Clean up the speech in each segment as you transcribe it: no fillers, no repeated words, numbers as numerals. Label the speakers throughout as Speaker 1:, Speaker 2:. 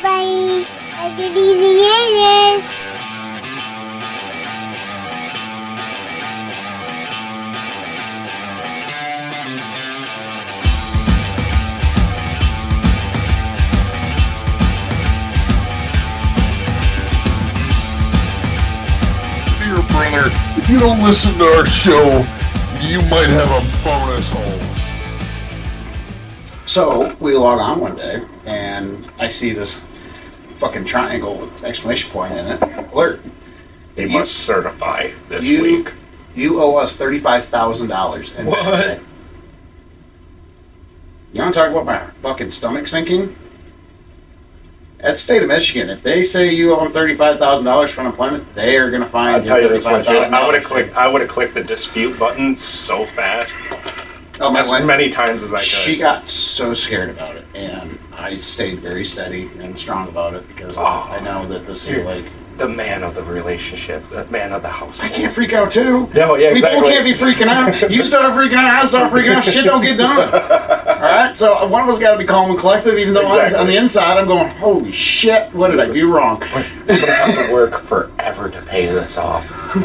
Speaker 1: everybody. Good evening, aliens.
Speaker 2: Dear brother, if you don't listen to our show, you might have a bonus hole.
Speaker 3: So we log on one day, and I see this fucking triangle with exclamation point in it. Alert!
Speaker 4: They must certify this
Speaker 3: you,
Speaker 4: week.
Speaker 3: You owe us $35,000.
Speaker 4: What?
Speaker 3: You want to talk about my fucking stomach sinking? At the state of Michigan, if they say you owe them $35,000 for unemployment, they are going to fine
Speaker 4: I'll
Speaker 3: you
Speaker 4: tell you this much.
Speaker 3: $35,000.
Speaker 4: I would have clicked the dispute button so fast,
Speaker 3: Oh, my
Speaker 4: as
Speaker 3: wife,
Speaker 4: many times as I could.
Speaker 3: she got so scared about it, and I stayed very steady and strong about it because I know that this is like
Speaker 4: the man of the relationship, the man of the house.
Speaker 3: I can't freak out too.
Speaker 4: No, yeah, exactly.
Speaker 3: We both can't be freaking out. You start freaking out, I start freaking out. Shit don't get done. All right, so one of us got to be calm and collective, even though
Speaker 4: Exactly.
Speaker 3: on the inside I'm going, holy shit, what did I do wrong?
Speaker 4: I'm gonna have to work forever to pay this off.
Speaker 3: I'm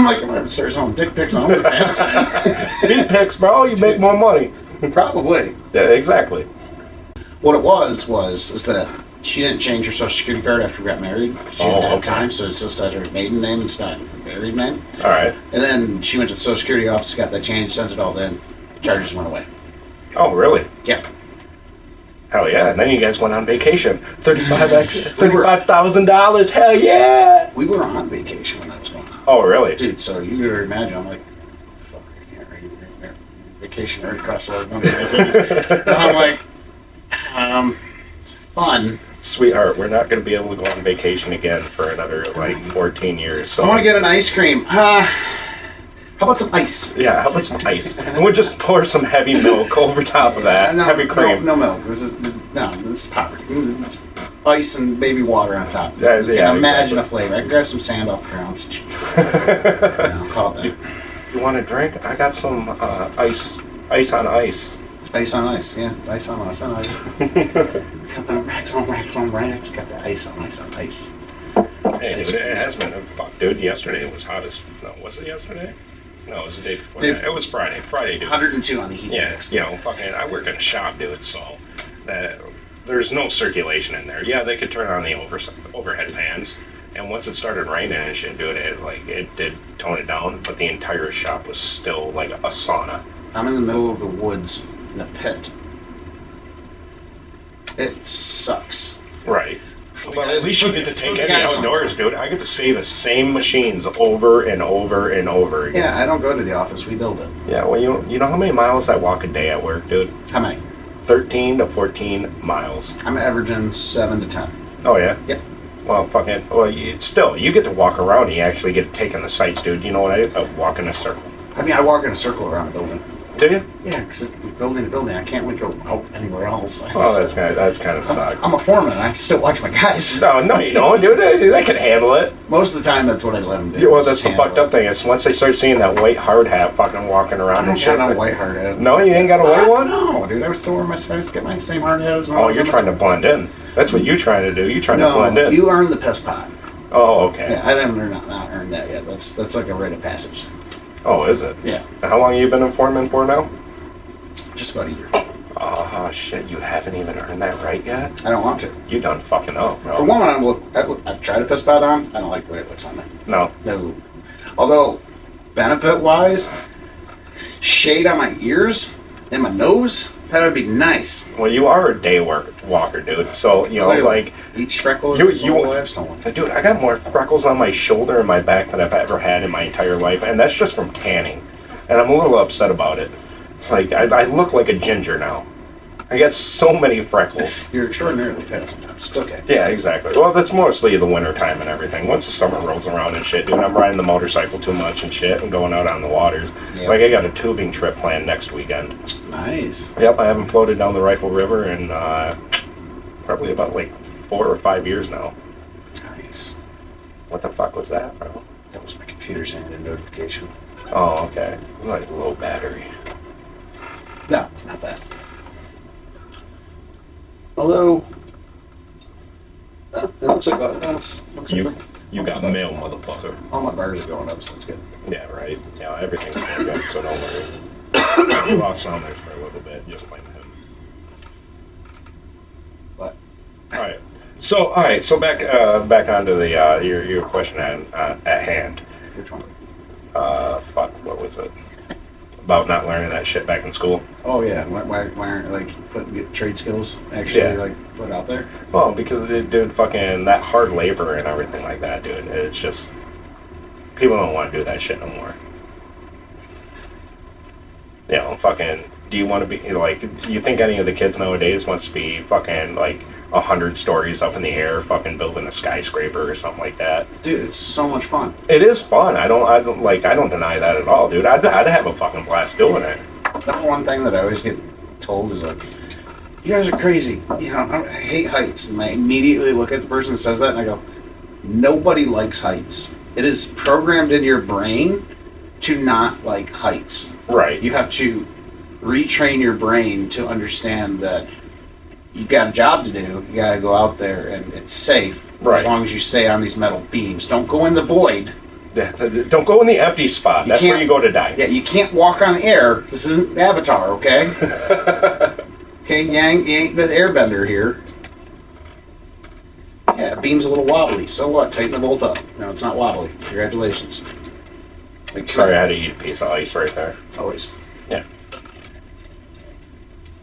Speaker 3: like, I'm gonna start selling dick pics on OnlyFans.
Speaker 4: Feet pics, bro. You make more money.
Speaker 3: Probably.
Speaker 4: Yeah, exactly.
Speaker 3: What it was that she didn't change her social security card after we got married. She didn't have time, so it just said her maiden name instead of her married name.
Speaker 4: All right.
Speaker 3: And then she went to the social security office, got that changed, sent it all in. Charges went away.
Speaker 4: Oh, really?
Speaker 3: Yeah.
Speaker 4: Hell yeah! And then you guys went on vacation. $35,000. Hell yeah!
Speaker 3: We were on vacation when that was going on.
Speaker 4: Oh, really?
Speaker 3: Dude, so you could imagine, I'm like, fuck, I can't read vacation right across the road. I'm like, fun.
Speaker 4: Sweetheart, we're not going to be able to go on vacation again for another, 14 years. So
Speaker 3: I want to get an ice cream. How about some ice?
Speaker 4: Yeah, how about some ice? And we'll just pour some heavy milk over top of that. Heavy cream.
Speaker 3: No milk. This is powder. It's ice and baby water on top.
Speaker 4: Yeah,
Speaker 3: Imagine
Speaker 4: exactly.
Speaker 3: a flavor. I can grab some sand off the ground. Call it that.
Speaker 4: You want a drink? I got some ice on ice.
Speaker 3: Ice on ice, yeah. Ice on ice on ice. Got the racks on racks on racks. Got the ice on ice on ice.
Speaker 4: Hey, dude, it has been. Fuck, dude, yesterday it was hot as... No, was it yesterday? No, it was the day before that. It was Friday. Friday, dude.
Speaker 3: 102 on the heat
Speaker 4: Yeah,
Speaker 3: index.
Speaker 4: fucking, I work in a shop, dude, so there's no circulation in there. Yeah, they could turn on the overhead fans, and once it started raining and shit, dude, it did tone it down, but the entire shop was still like a sauna.
Speaker 3: I'm in the middle of the woods in a pit. It sucks.
Speaker 4: Right. Well, at least you get to take
Speaker 3: the
Speaker 4: any
Speaker 3: guys
Speaker 4: outdoors, dude. I get to see the same machines over and over and over again.
Speaker 3: Yeah, I don't go to the office. We build it.
Speaker 4: Yeah, well, you know how many miles I walk a day at work, dude?
Speaker 3: How many?
Speaker 4: 13 to 14 miles.
Speaker 3: I'm averaging 7 to 10.
Speaker 4: Oh, yeah?
Speaker 3: Yep.
Speaker 4: Well, you get to walk around. You actually get to take in the sights, dude. You know what I do? I walk in a circle.
Speaker 3: I mean, I walk in a circle around a building.
Speaker 4: Do you?
Speaker 3: Yeah, because building to building, I can't really go out anywhere else.
Speaker 4: Oh, that's kind of sucks.
Speaker 3: I'm a foreman, and I have to still watch my guys.
Speaker 4: No, you don't, dude. They can handle it.
Speaker 3: Most of the time, that's what I let them do.
Speaker 4: Yeah, well, that's
Speaker 3: Just
Speaker 4: the fucked
Speaker 3: handle
Speaker 4: up thing. Is once they start seeing that white hard hat fucking walking
Speaker 3: it. I
Speaker 4: around
Speaker 3: don't
Speaker 4: and shit.
Speaker 3: got no white hard hat.
Speaker 4: No, you ain't got a white one?
Speaker 3: No, dude. I was still wearing my get my same hard hat as when I
Speaker 4: Oh,
Speaker 3: was
Speaker 4: you're
Speaker 3: on
Speaker 4: trying to blend in. That's what you're trying to do. You're trying to
Speaker 3: No,
Speaker 4: blend in.
Speaker 3: you earned the piss pot.
Speaker 4: Oh, okay.
Speaker 3: Yeah, I haven't not earned that yet. That's like a rite of passage.
Speaker 4: Oh, is it?
Speaker 3: Yeah,
Speaker 4: How long have you been in foreman for now?
Speaker 3: just about a year.
Speaker 4: Oh, shit. You haven't even earned that right yet?
Speaker 3: I don't want to.
Speaker 4: You done fucking up,
Speaker 3: For
Speaker 4: bro.
Speaker 3: one, I've tried a piss pot on. I don't like the way it looks on me.
Speaker 4: No.
Speaker 3: No. Although, benefit-wise, shade on my ears and my nose, that would be nice.
Speaker 4: Well, you are a day walker, dude. So, like...
Speaker 3: Each freckle
Speaker 4: You-
Speaker 3: is
Speaker 4: you-
Speaker 3: all I've stolen.
Speaker 4: Dude, I got more freckles on my shoulder and my back than I've ever had in my entire life, and that's just from tanning. And I'm a little upset about it. It's like, I look like a ginger now. I got so many freckles.
Speaker 3: You're extraordinarily pale sometimes. It's okay.
Speaker 4: Yeah, exactly. Well, that's mostly the winter time and everything. Once the summer rolls around and shit, dude, I'm riding the motorcycle too much and shit and going out on the waters.
Speaker 3: Yeah.
Speaker 4: Like, I got a tubing trip planned next weekend.
Speaker 3: Nice.
Speaker 4: Yep, I haven't floated down the Rifle River in probably about 4 or 5 years now.
Speaker 3: Nice.
Speaker 4: What the fuck was that, bro?
Speaker 3: That was my computer sending a notification.
Speaker 4: Oh, okay. It was like low battery.
Speaker 3: No, not that. Although, looks like that's
Speaker 4: You got mail, motherfucker.
Speaker 3: all my bars are going up, so it's good.
Speaker 4: Yeah, right. Yeah, everything's going up, so don't worry. We lost on there for a little bit. Just blame him.
Speaker 3: But
Speaker 4: All right. So back onto the your question at hand.
Speaker 3: which one?
Speaker 4: What was it? About not learning that shit back in school.
Speaker 3: Oh yeah, why aren't like get trade skills actually
Speaker 4: Yeah.
Speaker 3: like put out there?
Speaker 4: Well, because dude, fucking that hard labor and everything like that, dude. It's just people don't want to do that shit no more. You know, fucking. Do you want to be like? You think any of the kids nowadays wants to be fucking like 100 stories up in the air, fucking building a skyscraper or something like that?
Speaker 3: Dude, it's so much fun.
Speaker 4: It is fun. I don't deny that at all, dude. I'd have a fucking blast doing it.
Speaker 3: That's one thing that I always get told is like, you guys are crazy. You know, I hate heights. And I immediately look at the person that says that and I go, nobody likes heights. It is programmed in your brain to not like heights.
Speaker 4: Right.
Speaker 3: You have to retrain your brain to understand that you got a job to do. You got to go out there and it's safe
Speaker 4: Right.
Speaker 3: as long as you stay on these metal beams. Don't go in the void.
Speaker 4: Don't go in the empty spot. That's where you go to die.
Speaker 3: Yeah, you can't walk on air. This isn't Avatar, okay? Okay, you ain't the airbender here. Yeah, beam's a little wobbly. So what? Tighten the bolt up. No, it's not wobbly. Congratulations. Like,
Speaker 4: Sorry, I had to eat a piece of ice right there.
Speaker 3: always.
Speaker 4: Yeah.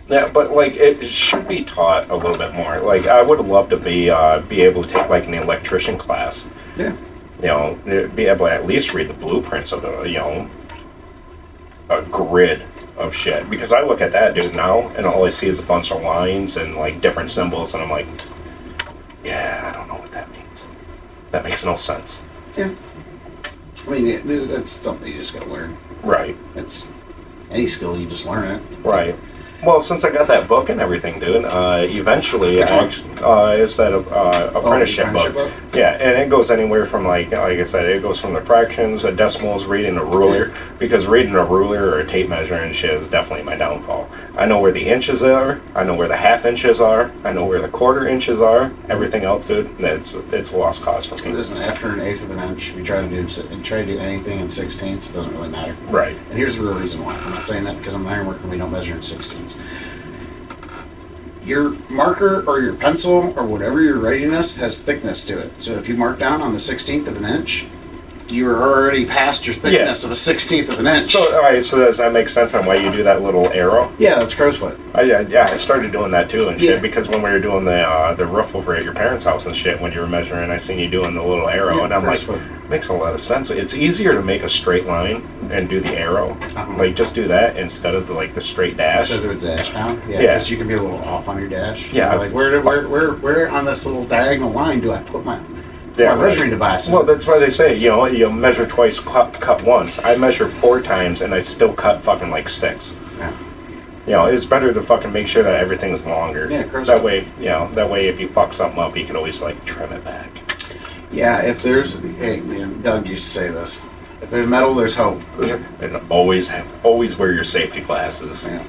Speaker 4: Yeah, but like it should be taught a little bit more. Like I would love to be able to take like an electrician class.
Speaker 3: Yeah.
Speaker 4: You know, be able to at least read the blueprints of a grid of shit. Because I look at that dude now and all I see is a bunch of lines and like different symbols and I'm like, yeah, I don't know what that means. That makes no sense.
Speaker 3: Yeah. I mean, that's something you just gotta learn.
Speaker 4: Right.
Speaker 3: It's any skill, you just learn it.
Speaker 4: Right. Well, since I got that book and everything, dude, eventually,
Speaker 3: Which one?
Speaker 4: it's that apprenticeship
Speaker 3: apprenticeship
Speaker 4: book.
Speaker 3: book?
Speaker 4: Yeah, and it goes anywhere from like I said, it goes from the fractions, the decimals, reading a ruler, because reading a ruler or a tape measure and shit is definitely my downfall. I know where the inches are, I know where the half inches are, I know where the quarter inches are. Everything else, dude, it's a lost cause for me.
Speaker 3: Listen, after an eighth of an inch, if you try to do anything in sixteenths, it doesn't really matter.
Speaker 4: Right.
Speaker 3: And here's the real reason why. I'm not saying that because I'm an ironworker and we don't measure in sixteenths. Your marker or your pencil or whatever you're writing this has thickness to it. So if you mark down on the 16th of an inch, you are already past your thickness of a 16th of an inch.
Speaker 4: So, all right, so does that make sense on why you do that little arrow?
Speaker 3: Yeah, that's crowsfoot.
Speaker 4: I started doing that too and shit
Speaker 3: Yeah.
Speaker 4: because when we were doing the roof over at your parents' house and shit, when you were measuring, I seen you doing the little arrow,
Speaker 3: Yeah,
Speaker 4: and I'm like,
Speaker 3: crowsfoot.
Speaker 4: makes a lot of sense. It's easier to make a straight line and do the arrow,
Speaker 3: Uh-huh.
Speaker 4: like just do that instead of the straight dash.
Speaker 3: Instead of the dash down? Yeah,
Speaker 4: Yeah.
Speaker 3: because you can be a little off on your dash.
Speaker 4: Yeah,
Speaker 3: Like, where on this little diagonal line do I put my measuring devices?
Speaker 4: Well, that's why they say you measure twice, cut once. I measure 4 times and I still cut fucking like 6.
Speaker 3: Yeah.
Speaker 4: It's better to fucking make sure that everything is longer.
Speaker 3: Yeah, of course.
Speaker 4: That way, if you fuck something up, you can always like trim it back.
Speaker 3: Yeah, if there's, hey, Doug used to say this. If there's metal, there's hope.
Speaker 4: And always wear your safety glasses.
Speaker 3: Yeah.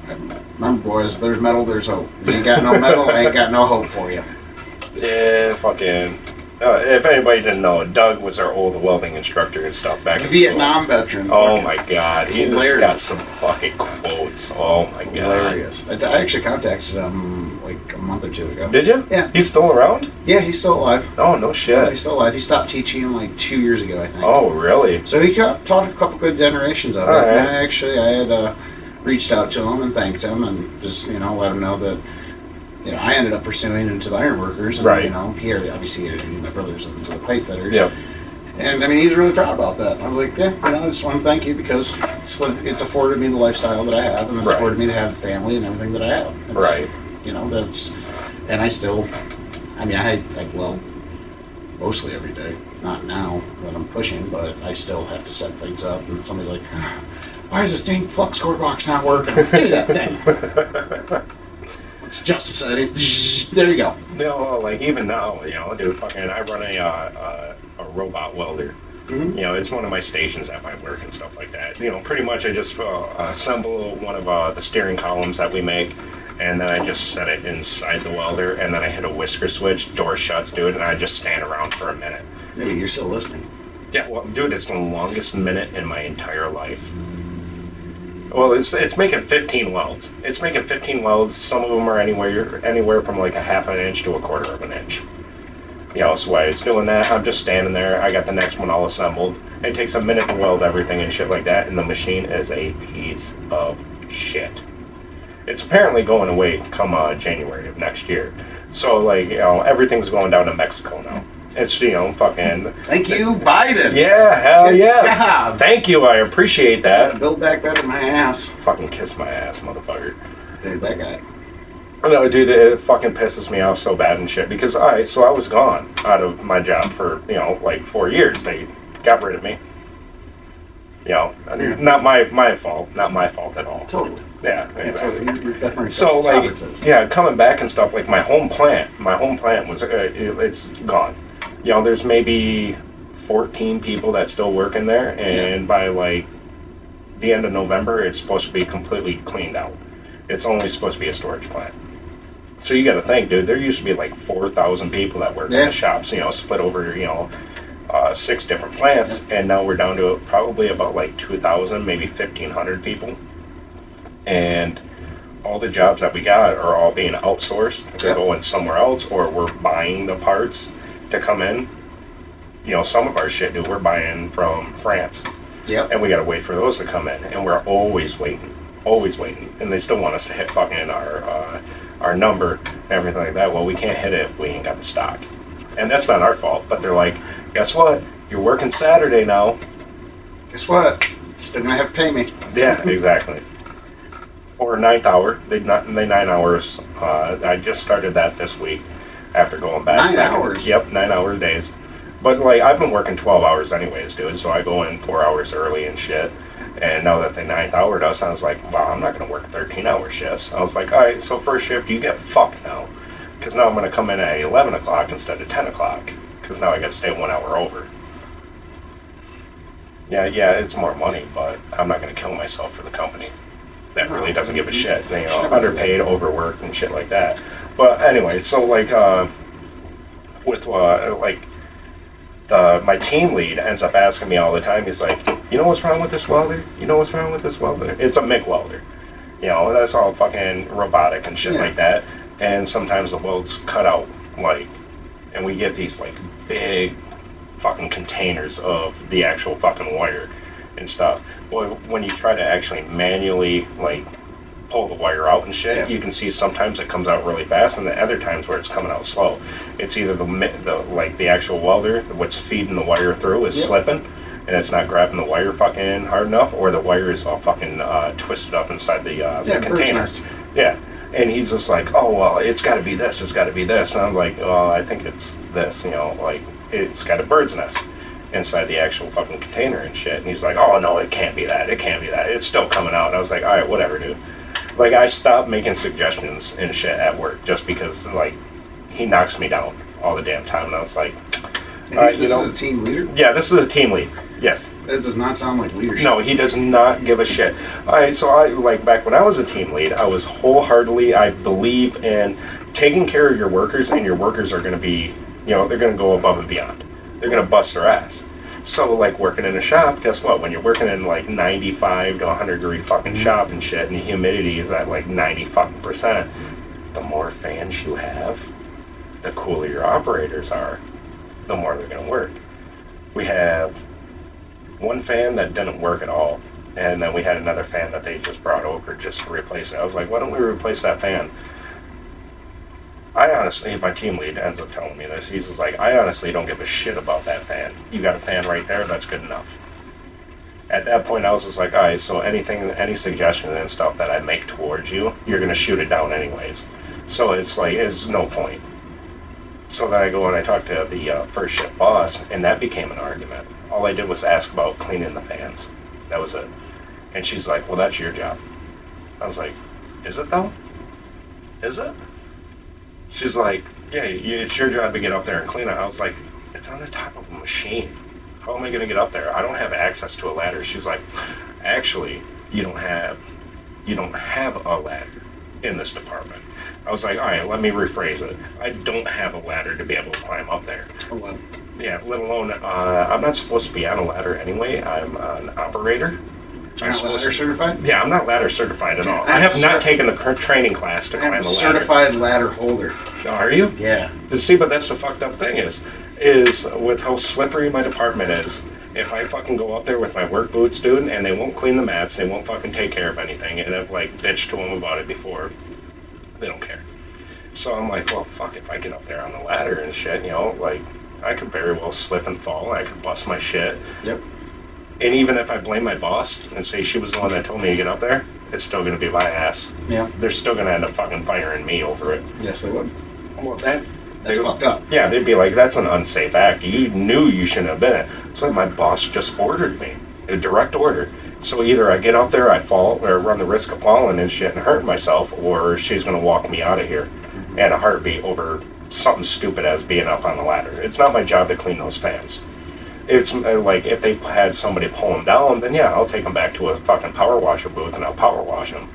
Speaker 3: Remember, boys, if there's metal, there's hope. You ain't got no metal, I ain't got no hope for you.
Speaker 4: Yeah, fucking. If anybody didn't know, Doug was our old welding instructor and stuff back in
Speaker 3: Vietnam veteran.
Speaker 4: Oh my god, he just
Speaker 3: Hilarious.
Speaker 4: got some fucking quotes. Oh my god.
Speaker 3: Hilarious. I actually contacted him like a month or 2 ago.
Speaker 4: Did you?
Speaker 3: Yeah.
Speaker 4: He's still around?
Speaker 3: Yeah, he's still alive.
Speaker 4: Oh, no
Speaker 3: Yeah,
Speaker 4: shit.
Speaker 3: he's still alive. He stopped teaching like 2 years ago, I think.
Speaker 4: Oh, really?
Speaker 3: So he taught a couple good generations of it.
Speaker 4: All right.
Speaker 3: And I had reached out to him and thanked him and just, let him know that, I ended up pursuing into the ironworkers. And,
Speaker 4: Right.
Speaker 3: He obviously, my brother's into the pipe fitters.
Speaker 4: Yep.
Speaker 3: And, he's really proud about that. I was like, yeah, I just want to thank you because it's afforded me the lifestyle that I have and it's
Speaker 4: Right.
Speaker 3: afforded me to have the family and everything that I have.
Speaker 4: Right.
Speaker 3: And I still, I weld mostly every day. Not now that I'm pushing, but I still have to set things up. And somebody's like, why is this dang flux core box not working? Do that thing. It's just a setting. There you go.
Speaker 4: Like even now, dude, fucking, I run a robot welder.
Speaker 3: Mm-hmm.
Speaker 4: It's one of my stations at my work and stuff like that. Pretty much I just assemble one of the steering columns that we make, and then I just set it inside the welder, and then I hit a whisker switch, door shuts, dude, and I just stand around for a minute.
Speaker 3: Maybe you're still listening.
Speaker 4: Yeah, well, dude, it's the longest minute in my entire life. Well, it's making 15 welds. It's making 15 welds. Some of them are anywhere from like a half an inch to a quarter of an inch. You know, so while it's doing that, I'm just standing there. I got the next one all assembled. It takes a minute to weld everything and shit like that, and the machine is a piece of shit. It's apparently going away come January of next year. So, like, you know, everything's going down to Mexico now. It's, you know, fucking...
Speaker 3: Thank you, Biden.
Speaker 4: Yeah, hell
Speaker 3: Good
Speaker 4: yeah.
Speaker 3: job.
Speaker 4: Thank you, I appreciate that.
Speaker 3: Build back better my ass.
Speaker 4: Fucking kiss my ass, motherfucker.
Speaker 3: Dude, that guy.
Speaker 4: No, dude, it fucking pisses me off so bad and shit. Because, I was gone out of my job for, you know, like 4 years. They got rid of me. You know, not my fault. Not my fault at all.
Speaker 3: Totally.
Speaker 4: Yeah,
Speaker 3: Yeah,
Speaker 4: exactly.
Speaker 3: totally. You're definitely
Speaker 4: So, like,
Speaker 3: Sovereigns.
Speaker 4: yeah, coming back and stuff, like my home plant was, it's gone. You know, there's maybe 14 people that still work in there, and by, like, the end of November, it's supposed to be completely cleaned out. It's only supposed to be a storage plant. So you gotta think, dude, there used to be, like, 4,000 people that worked in the shops, you know, split over, you know, 6 different plants, and now we're down to probably about, like, 2,000, maybe 1,500 people. And all the jobs that we got are all being outsourced. They're going somewhere else, or we're buying the parts to come in. You know, some of our shit, dude, we're buying from France.
Speaker 3: Yep.
Speaker 4: And we gotta wait for those to come in. And we're always waiting. And they still want us to hit fucking our number and everything like that. Well, we can't hit it if we ain't got the stock. And that's not our fault. But they're like, guess what? You're working Saturday now.
Speaker 3: Guess what? Still gonna have to pay me.
Speaker 4: Yeah, exactly. Or 9th hour. They 9 hours. I just started that this week after going back.
Speaker 3: 9 hours?
Speaker 4: Yep, 9 hour days. But, like, I've been working 12 hours anyways, dude, so I go in 4 hours early and shit. And now that the 9th hour does, I was like, wow, I'm not going to work 13-hour shifts. I was like, all right, so first shift, you get fucked now. Because now I'm going to come in at 11 o'clock instead of 10 o'clock. Because now I got to stay 1 hour over. Yeah, it's more money, but I'm not going to kill myself for the company. That really doesn't give a shit. You know, underpaid, overworked, and shit like that. But anyway, so like, with like, my team lead ends up asking me all the time. He's like, you know what's wrong with this welder? You know what's wrong with this welder? It's a MIG welder. You know, that's all fucking robotic and shit like that. And sometimes the welds cut out, like, and we get these like big fucking containers of the actual fucking wire and stuff. Well, when you try to actually manually, like, pull the wire out and shit, you can see sometimes it comes out really fast, and the other times where it's coming out slow. It's either the actual welder, what's feeding the wire through, is slipping, and it's not grabbing the wire fucking hard enough, or the wire is all fucking twisted up inside the container. Yeah. And he's just like, oh, well, it's got to be this, it's got to be this. And I'm like, well, I think it's this, you know, like, it's got a bird's nest inside the actual fucking container and shit. And he's like, oh, no, it can't be that, it's still coming out. And I was like, all right, whatever, dude. Like, I stopped making suggestions and shit at work just because, like, he knocks me down all the damn time. And I was like,
Speaker 3: all right, this is a team leader?
Speaker 4: Yeah, this is a team lead. Yes.
Speaker 3: That does not sound like leadership.
Speaker 4: No, he does not give a shit. All right, so like, back when I was a team lead, I was wholeheartedly, I believe in taking care of your workers, and your workers are going to be, you know, they're going to go above and beyond. They're going to bust their ass. So, like, working in a shop, guess what? When you're working in, like, 95 to 100 degree fucking shop and shit, and the humidity is at, like, 90%, the more fans you have, the cooler your operators are, the more they're going to work. We have one fan that didn't work at all, and then we had another fan that they just brought over just to replace it. I was like, why don't we replace that fan? I honestly, my team lead ends up telling me this. He's just like, I honestly don't give a shit about that fan. You got a fan right there, that's good enough. At that point, I was just like, all right, so any suggestion and stuff that I make towards you, you're going to shoot it down anyways. So it's like, it's no point. So then I go and I talk to the first shift boss, and that became an argument. All I did was ask about cleaning the fans. That was it. And she's like, well, that's your job. I was like, is it though? Is it? She's like, yeah, it's your job to get up there and clean it. I was like, it's on the top of a machine. How am I going to get up there? I don't have access to a ladder. She's like, actually, you don't have a ladder. in this department. I was like, all right, let me rephrase it. I don't have a ladder to be able to climb up there.
Speaker 3: Oh, well.
Speaker 4: Yeah, let alone, I'm not supposed to be on a ladder anyway. I'm an operator.
Speaker 3: You're not ladder certified?
Speaker 4: Yeah, I'm not ladder certified at all.
Speaker 3: I'm
Speaker 4: I have not taken the training class to climb a ladder.
Speaker 3: Certified ladder holder.
Speaker 4: Are you?
Speaker 3: Yeah.
Speaker 4: See, but that's the fucked up thing is with how slippery my department is. If I fucking go up there with my work boots, dude, and they won't clean the mats, they won't fucking take care of anything, and I've like bitched to them about it before, they don't care. So I'm like, well, fuck, if I get up there on the ladder and shit, you know, like, I could very well slip and fall, I could bust my shit.
Speaker 3: Yep.
Speaker 4: And even if I blame my boss and say she was the one that told me to get up there, it's still gonna be my ass.
Speaker 3: Yeah.
Speaker 4: They're still gonna end up fucking firing me over it.
Speaker 3: Yes, they would.
Speaker 4: Well, that's
Speaker 3: fucked up.
Speaker 4: Yeah, they'd be like, that's an unsafe act. You knew you shouldn't have been it. It's like my boss just ordered me. A direct order. So either I get up there, I fall, or run the risk of falling and shit and hurting myself, or she's going to walk me out of here at a heartbeat over something stupid as being up on the ladder. It's not my job to clean those fans. It's like, if they had somebody pull them down, then yeah, I'll take them back to a fucking power washer booth and I'll power wash them.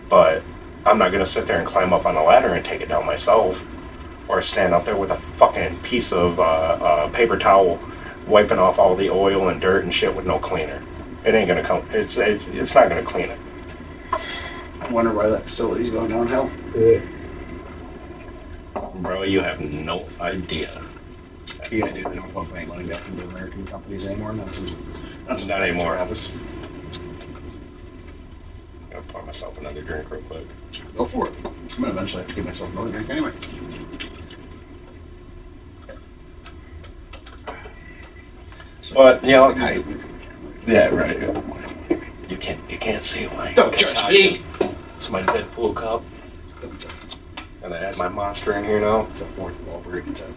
Speaker 4: But I'm not going to sit there and climb up on the ladder and take it down myself. Or stand up there with a fucking piece of paper towel wiping off all the oil and dirt and shit with no cleaner. It ain't gonna come. It's not gonna clean it.
Speaker 3: I wonder why that facility's going downhill.
Speaker 4: Bro, you have no idea.
Speaker 3: Yeah, I do. They don't pump any money back into American companies anymore. That's
Speaker 4: Not anymore.
Speaker 3: I'm
Speaker 4: I'm gonna pour myself another drink real quick.
Speaker 3: Go for it. I'm gonna eventually have to give myself another drink anyway.
Speaker 4: But you know,
Speaker 3: Hi.
Speaker 4: yeah, right. You can't see my.
Speaker 3: Don't judge me.
Speaker 4: It's my Deadpool cup,
Speaker 3: Don't judge me.
Speaker 4: and I have my Monster in here now.
Speaker 3: It's a fourth wall break. It's like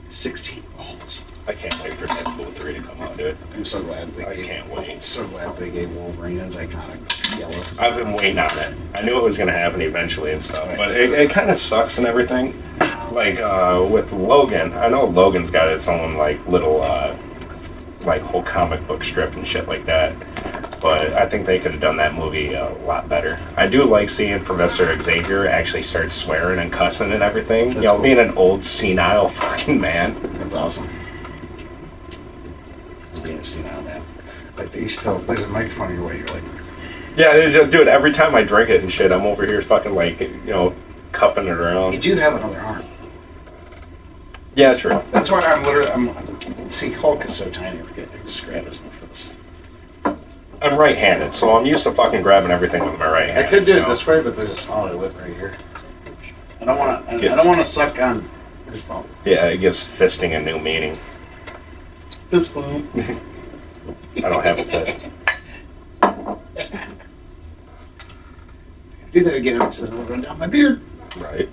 Speaker 3: 16 balls.
Speaker 4: I can't wait for Deadpool 3 to come out, dude.
Speaker 3: I'm so glad they
Speaker 4: I
Speaker 3: gave.
Speaker 4: can't wait.
Speaker 3: So glad they gave Wolverine his iconic yellow.
Speaker 4: I've been waiting on it. I knew it was gonna happen eventually and stuff, but it kind of sucks and everything. Like with Logan, I know Logan's got its own like little like whole comic book strip and shit like that. But I think they could have done that movie a lot better. I do like seeing Professor Xavier actually start swearing and cussing and everything.
Speaker 3: That's
Speaker 4: you know,
Speaker 3: cool.
Speaker 4: being an old senile fucking man.
Speaker 3: That's awesome. Being a senile man. Like there's a microphone in your way. You're like,
Speaker 4: Yeah, dude. Every time I drink it and shit, I'm over here fucking like cupping it around.
Speaker 3: you do have another arm.
Speaker 4: Yeah, true.
Speaker 3: That's why I'm see, Hulk is so tiny. I just grab his for this.
Speaker 4: I'm right-handed, so I'm used to fucking grabbing everything with my right hand.
Speaker 3: I could do
Speaker 4: you
Speaker 3: it
Speaker 4: know?
Speaker 3: this way, but there's a smaller lip right here. I don't want to. I don't want to suck on his thumb.
Speaker 4: Yeah, it gives fisting a new meaning.
Speaker 3: Fist bump.
Speaker 4: I don't have a fist.
Speaker 3: Do that again, so it'll run down my beard.
Speaker 4: Right.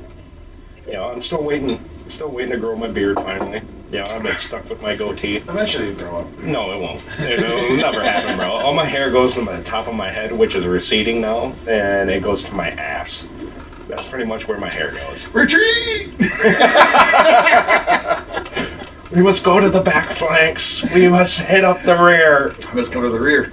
Speaker 4: I'm still waiting. I'm still waiting to grow my beard finally. I've been stuck with my goatee.
Speaker 3: Eventually, you grow up.
Speaker 4: No, it won't. It'll never happen, bro. All my hair goes to the top of my head, which is receding now, and it goes to my ass. That's pretty much where my hair goes.
Speaker 3: Retreat!
Speaker 4: We must go to the back flanks. We must hit up the rear.
Speaker 3: Let's go to the rear.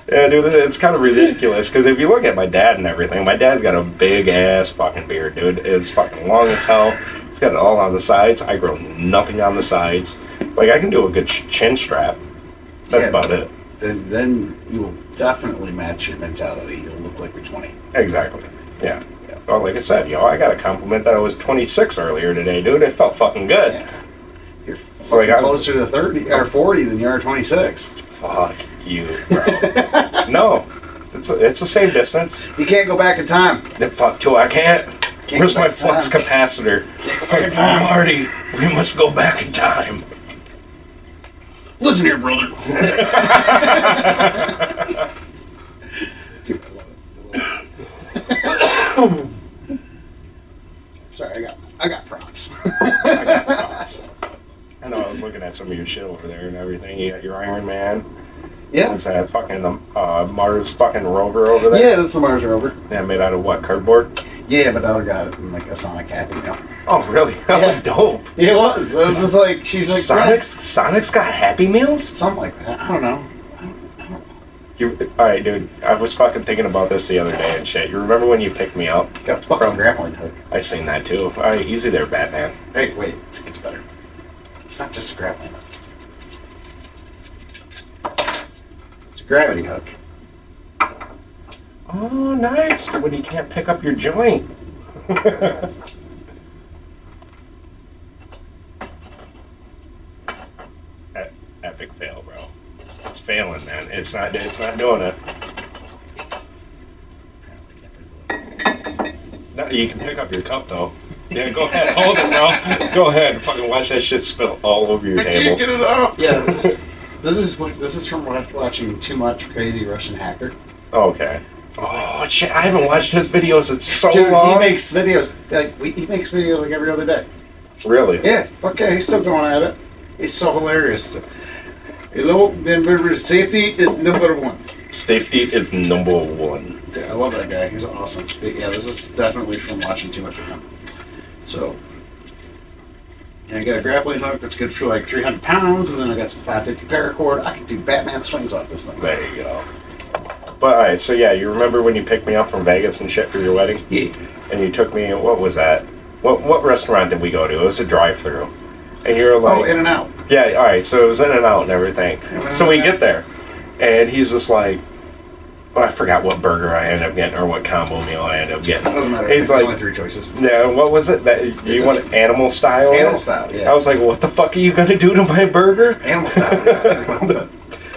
Speaker 4: Yeah, dude, it's kind of ridiculous, because if you look at my dad and everything, my dad's got a big-ass fucking beard, dude. It's fucking long as hell. He's got it all on the sides. I grow nothing on the sides. Like, I can do a good chin strap. That's about it.
Speaker 3: Then you will definitely match your mentality. You'll look like you're 20.
Speaker 4: Exactly. Yeah. Well, like I said, I got a compliment that I was 26 earlier today, dude. It felt fucking good.
Speaker 3: Yeah. You're
Speaker 4: So, like,
Speaker 3: closer to 30 or 40 than you are 26.
Speaker 4: Fuck you, bro. No. It's the same distance.
Speaker 3: You can't go back in time.
Speaker 4: Then fuck too, I can't. Where's
Speaker 3: go
Speaker 4: my
Speaker 3: back in
Speaker 4: flux
Speaker 3: time.
Speaker 4: capacitor?
Speaker 3: back in time.
Speaker 4: Marty, we must go back in time.
Speaker 3: Listen here, brother. Dude, I love it. Sorry, I got props.
Speaker 4: I know, I was looking at some of your shit over there and everything. You got your Iron Man.
Speaker 3: Yeah.
Speaker 4: What's that fucking Mars fucking rover over there?
Speaker 3: Yeah, that's the Mars rover.
Speaker 4: Yeah, made out of what, cardboard?
Speaker 3: Yeah, but I got it in like a Sonic Happy Meal.
Speaker 4: Oh, really? Oh,
Speaker 3: Yeah.
Speaker 4: dope.
Speaker 3: Yeah, it was. It was just like, she's like,
Speaker 4: Sonic's got Happy Meals?
Speaker 3: something like that. I don't know.
Speaker 4: Alright, dude, I was fucking thinking about this the other day and shit. You remember when you picked me up?
Speaker 3: Got fucking grappling hook.
Speaker 4: I seen that too. Alright, easy there, Batman.
Speaker 3: Hey, wait, it gets better. It's not just a grappling hook. It's a gravity hook.
Speaker 4: Oh, nice. When you can't pick up your joint. Epic fail, bro. It's failing, man. It's not doing it. No, you can pick up your cup though. Yeah, go ahead, hold it, bro. Go ahead, fucking watch that shit spill all over your table.
Speaker 3: Get it off. Yeah, this is from watching too much Crazy Russian Hacker.
Speaker 4: Okay. Oh shit! I haven't watched his videos in so
Speaker 3: Dude,
Speaker 4: long.
Speaker 3: he makes videos like every other day.
Speaker 4: Really?
Speaker 3: Yeah. Okay, he's still going at it. He's so hilarious. Hello, remember, safety is number one.
Speaker 4: Safety is number one.
Speaker 3: Yeah, I love that guy. He's awesome. But yeah, this is definitely from watching too much of him. So, yeah, I got a grappling hook that's good for like 300 pounds, and then I got some 550 paracord. I can do Batman swings off this thing.
Speaker 4: There you go. But alright, so yeah, you remember when you picked me up from Vegas and shit for your wedding?
Speaker 3: Yeah.
Speaker 4: And you took me, what was that? What restaurant did we go to? It was a drive-thru. And you were like...
Speaker 3: Oh, In-N-Out.
Speaker 4: Yeah, alright, so it was In-N-Out and everything. So we get there, and he's just like... I forgot what burger I ended up getting, or what combo meal I ended up getting.
Speaker 3: Doesn't matter.
Speaker 4: He's
Speaker 3: There's
Speaker 4: like...
Speaker 3: only 3 choices.
Speaker 4: Yeah, what was it? That you want animal style?
Speaker 3: Animal style, yeah.
Speaker 4: I was like, what the fuck are you gonna do to my burger?
Speaker 3: Animal style, yeah.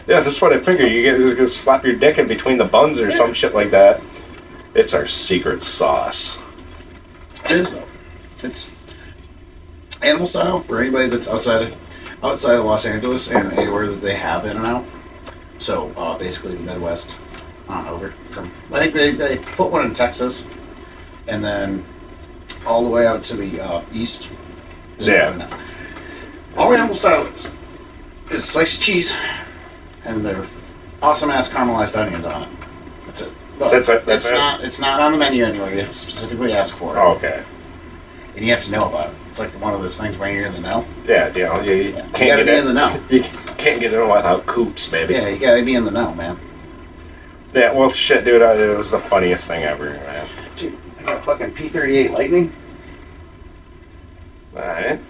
Speaker 4: Yeah, that's what I figured. You're gonna slap your dick in between the buns or some shit like that. It's our secret sauce.
Speaker 3: It is, though. It's animal style for anybody that's outside of Los Angeles and anywhere that they have In-N-Out. So basically the Midwest on over from. I think they put one in Texas, and then all the way out to the east.
Speaker 4: Yeah.
Speaker 3: All animal style is a slice of cheese, and they're awesome ass caramelized onions on it. That's it. But
Speaker 4: That's it?
Speaker 3: It's not on the menu anywhere. You have to specifically ask for it.
Speaker 4: Oh, okay.
Speaker 3: And you have to know about it. It's like one of those things when you're in the know.
Speaker 4: Yeah, you know, you
Speaker 3: Yeah.
Speaker 4: can't
Speaker 3: You gotta
Speaker 4: get
Speaker 3: be
Speaker 4: it.
Speaker 3: in the know.
Speaker 4: You can't get it without coops, baby.
Speaker 3: Yeah, you gotta be in the know, man.
Speaker 4: Yeah, well, shit, dude, it was the funniest thing ever, man.
Speaker 3: Dude, I got a fucking P-38 Lightning.
Speaker 4: Alright.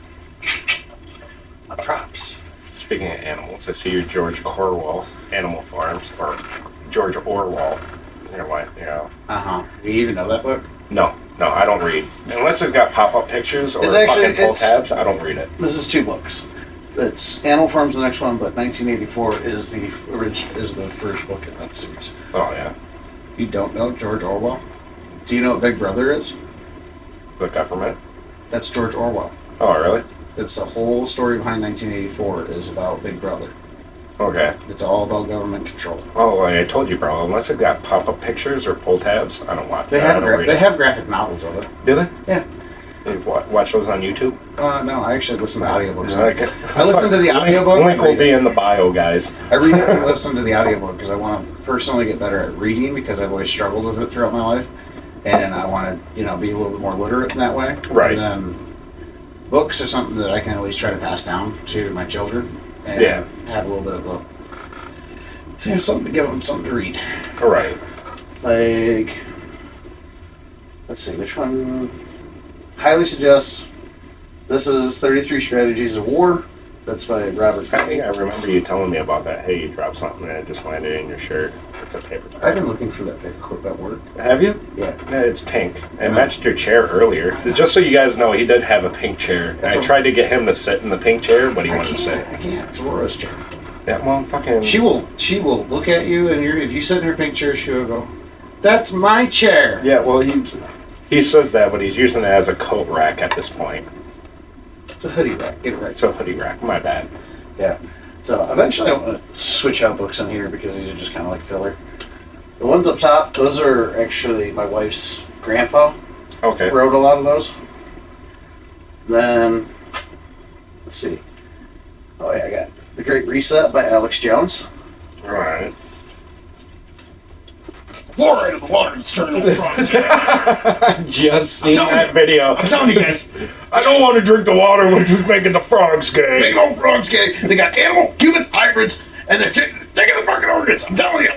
Speaker 3: Props.
Speaker 4: Speaking of animals, I see your George Orwell Animal Farms, or George Orwell. You know what, you know.
Speaker 3: Uh-huh. Do you even know that book?
Speaker 4: No, I don't read. Unless it's got pop-up pictures or
Speaker 3: It's actually-
Speaker 4: fucking pull
Speaker 3: it's-
Speaker 4: tabs, I don't read it.
Speaker 3: This is 2 books. It's Animal Farm's the next one, but 1984 is the first book in that series.
Speaker 4: Oh, yeah.
Speaker 3: You don't know George Orwell? Do you know what Big Brother is?
Speaker 4: The government?
Speaker 3: That's George Orwell.
Speaker 4: Oh, really?
Speaker 3: It's the whole story behind 1984 is about Big Brother.
Speaker 4: Okay.
Speaker 3: It's all about government control.
Speaker 4: Oh, like I told you, bro. Unless it got pop-up pictures or pull tabs, I don't watch.
Speaker 3: They
Speaker 4: I
Speaker 3: have
Speaker 4: don't read
Speaker 3: they
Speaker 4: it.
Speaker 3: have graphic novels of it.
Speaker 4: Do they?
Speaker 3: Yeah.
Speaker 4: You've watched those on YouTube?
Speaker 3: No, I actually listen to audiobooks.
Speaker 4: Okay.
Speaker 3: I listen to the audiobook.
Speaker 4: Link will be in the bio, guys.
Speaker 3: I read it and listen to the audiobook because I want to personally get better at reading because I've always struggled with it throughout my life, and I want to, be a little bit more literate in that way.
Speaker 4: Right.
Speaker 3: And then books are something that I can at least try to pass down to my children and
Speaker 4: Yeah.
Speaker 3: have a little bit of something to give them something to read.
Speaker 4: All right.
Speaker 3: Like, let's see, which one? Highly suggest. This is 33 Strategies of War. That's by Robert.
Speaker 4: I think I remember you telling me about that. Hey, you dropped something and it just landed in your shirt. It's a paper clip.
Speaker 3: I've been looking for that paper clip at work.
Speaker 4: Have you?
Speaker 3: Yeah.
Speaker 4: Yeah, it's pink. It matched your chair earlier. Just so you guys know, he did have a pink chair. I tried to get him to sit in the pink chair, but he wouldn't sit.
Speaker 3: I can't. It's Aurora's chair.
Speaker 4: Yeah, well, fucking...
Speaker 3: She will look at you, and if you sit in her pink chair, she will go, "That's my chair."
Speaker 4: Yeah, well, he says that, but he's using it as a coat rack at this point.
Speaker 3: It's a hoodie rack. Get it right.
Speaker 4: It's a hoodie rack. My bad.
Speaker 3: Yeah. So eventually I want to switch out books on here because these are just kind of like filler. The ones up top, those are actually my wife's grandpa.
Speaker 4: Okay.
Speaker 3: Wrote a lot of those. Then, let's see. Oh yeah, I got The Great Reset by Alex Jones.
Speaker 4: All right.
Speaker 3: Fluoride in the water is turning the frogs.
Speaker 4: Just seen that video.
Speaker 3: I'm telling you guys,
Speaker 4: I don't want to drink the water, which is making the frogs gay.
Speaker 3: making all frogs gay. They got animal, human hybrids, and they're taking the fucking organs. I'm telling you.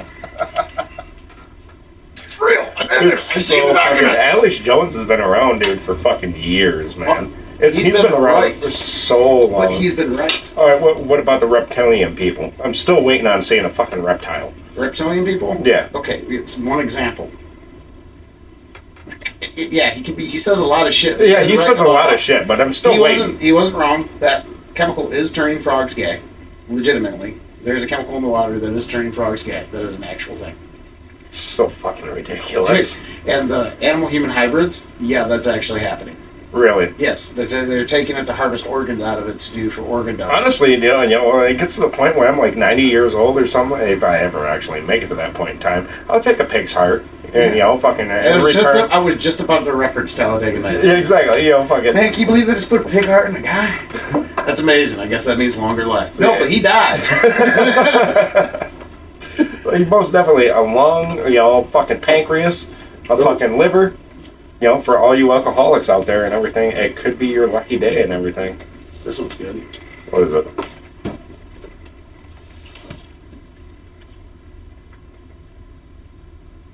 Speaker 3: It's real. I'm in there.
Speaker 4: It's so fucking, Alice Jones has been around, dude, for fucking years, man. He's been around for so long.
Speaker 3: But he's been right.
Speaker 4: All right, what about the reptilian people? I'm still waiting on seeing a fucking reptile.
Speaker 3: Reptilian people?
Speaker 4: Yeah.
Speaker 3: Okay, it's one example. Yeah, he says a lot of shit.
Speaker 4: Yeah, he says a lot of shit, but I'm still waiting.
Speaker 3: He wasn't wrong. That chemical is turning frogs gay. Legitimately. There's a chemical in the water that is turning frogs gay. That is an actual thing.
Speaker 4: It's so fucking ridiculous.
Speaker 3: And the animal-human hybrids, yeah, that's actually happening.
Speaker 4: Really?
Speaker 3: Yes, they're taking it to harvest organs out of it to do for organ donors.
Speaker 4: Honestly, you know, it gets to the point where I'm like 90 years old or something. If I ever actually make it to that point in time, I'll take a pig's heart and, you know, fucking...
Speaker 3: I was just about to reference Talladega Nights.
Speaker 4: Yeah, exactly. You know, fucking...
Speaker 3: Man, can you believe they just put a pig heart in a guy? That's amazing. I guess that means longer life. No, but he died.
Speaker 4: He most definitely a lung, you know, fucking pancreas, a fucking liver. You know, for all you alcoholics out there and everything, it could be your lucky day and everything.
Speaker 3: This one's good.
Speaker 4: What is it?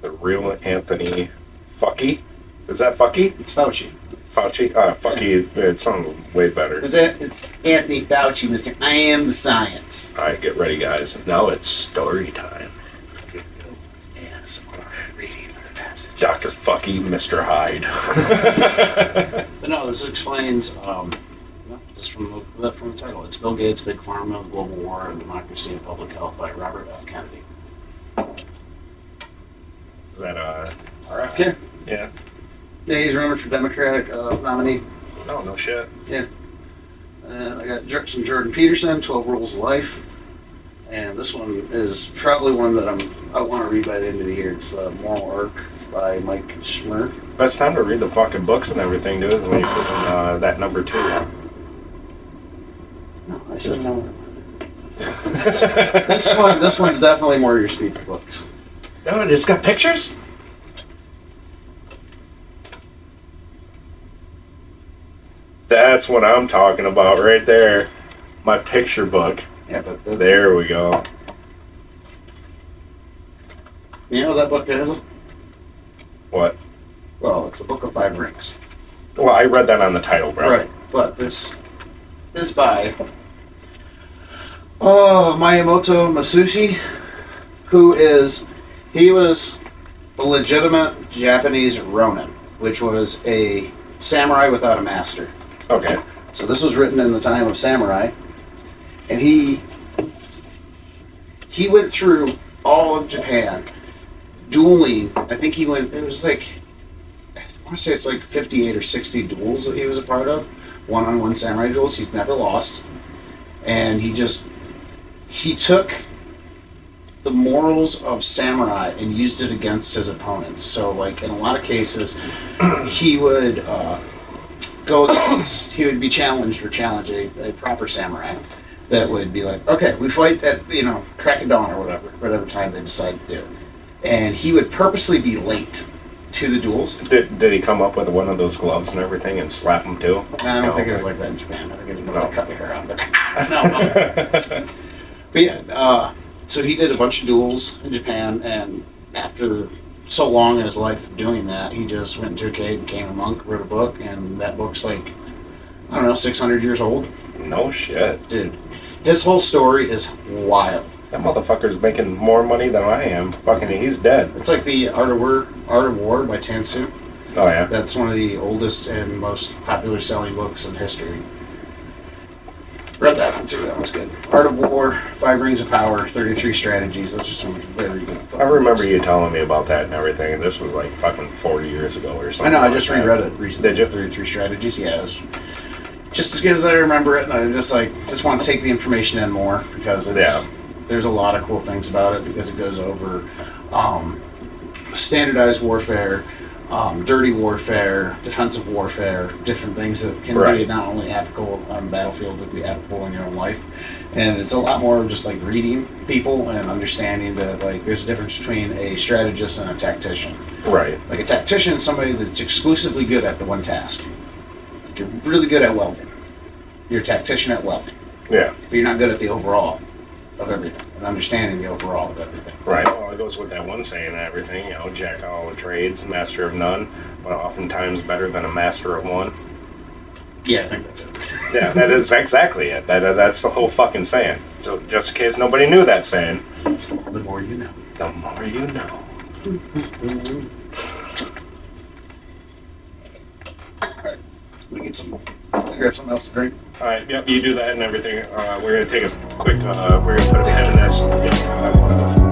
Speaker 4: The real Anthony Fucky? Is that Fucky?
Speaker 3: It's Fauci.
Speaker 4: Fauci? Fucky, it sounds way better.
Speaker 3: It's Anthony Fauci, Mr. I am the science.
Speaker 4: Alright, get ready, guys. Now it's story time.
Speaker 3: Yeah, some more reading of the passage.
Speaker 4: Dr. Fucky, Mr. Hyde.
Speaker 3: But no, this explains, just from the title. It's Bill Gates, Big Pharma, Global War on Democracy and Public Health by Robert F. Kennedy.
Speaker 4: Is that,
Speaker 3: RFK?
Speaker 4: Yeah.
Speaker 3: Yeah, he's running for Democratic nominee.
Speaker 4: No shit.
Speaker 3: Yeah. And I got some Jordan Peterson, 12 Rules of Life. And this one is probably one that I want to read by the end of the year. It's The Moral Arc by Mike Schmer.
Speaker 4: Best time to read the fucking books and everything, dude, is when you put in that number 2.
Speaker 3: No, I said no. This one's definitely more your speed for books.
Speaker 4: Oh, it's got pictures? That's what I'm talking about right there. My picture book.
Speaker 3: Yeah, but
Speaker 4: there we go.
Speaker 3: You know what that book is?
Speaker 4: What?
Speaker 3: Well, it's the Book of Five Rings.
Speaker 4: Well, I read that on the title, bro.
Speaker 3: Right, but this by Miyamoto Masushi, he was a legitimate Japanese Ronin, which was a samurai without a master.
Speaker 4: Okay.
Speaker 3: So this was written in the time of samurai, and he went through all of Japan, dueling. I think I want to say it's like 58 or 60 duels that he was a part of, one-on-one samurai duels. He's never lost, and he took the morals of samurai and used it against his opponents. So, like, in a lot of cases, he would go against, he would be challenged or challenge a proper samurai that would be like, okay, we fight at, crack of dawn or whatever time they decide to do. And he would purposely be late to the duels.
Speaker 4: Did he come up with one of those gloves and everything and slap them too?
Speaker 3: I don't think it was like that in Japan. I think it was more like cut the hair out. No. But yeah, so he did a bunch of duels in Japan, and after so long in his life of doing that, he just went into a cave, became a monk, wrote a book, and that book's like, 600 years old.
Speaker 4: No shit.
Speaker 3: Dude, his whole story is wild.
Speaker 4: That motherfucker's making more money than I am. Fucking, he's dead.
Speaker 3: It's like the Art of War by Tansu.
Speaker 4: Oh yeah.
Speaker 3: That's one of the oldest and most popular selling books in history. Read that one too. That one's good. Art of War, 5 Rings of Power, 33 Strategies. Those are some very good books.
Speaker 4: I remember you telling me about that and everything, and this was like fucking 40 years ago or something.
Speaker 3: I know, I just reread it recently.
Speaker 4: Did you?
Speaker 3: 33 Strategies, yeah. It was just as good as I remember it, and I just want to take the information in more because there's a lot of cool things about it because it goes over standardized warfare, dirty warfare, defensive warfare, different things that can be not only applicable on the battlefield, but be applicable in your own life. And it's a lot more of just like reading people and understanding that there's a difference between a strategist and a tactician.
Speaker 4: Right.
Speaker 3: Like a tactician is somebody that's exclusively good at the one task. Like you're really good at welding. You're a tactician at welding.
Speaker 4: Yeah.
Speaker 3: But you're not good at the overall. of everything, and understanding the overall of everything.
Speaker 4: Right. Well, it goes with that one saying and everything, jack of all the trades, master of none, but oftentimes better than a master of one.
Speaker 3: Yeah, I think that's it.
Speaker 4: Yeah, that is exactly it. That's the whole fucking saying. So just in case nobody knew that saying.
Speaker 3: The more you know.
Speaker 4: The more you know.
Speaker 3: Alright, we get some, grab something else to drink.
Speaker 4: Alright, yep, you do that and everything. We're gonna take a quick, we're gonna put a pin in this. Yep,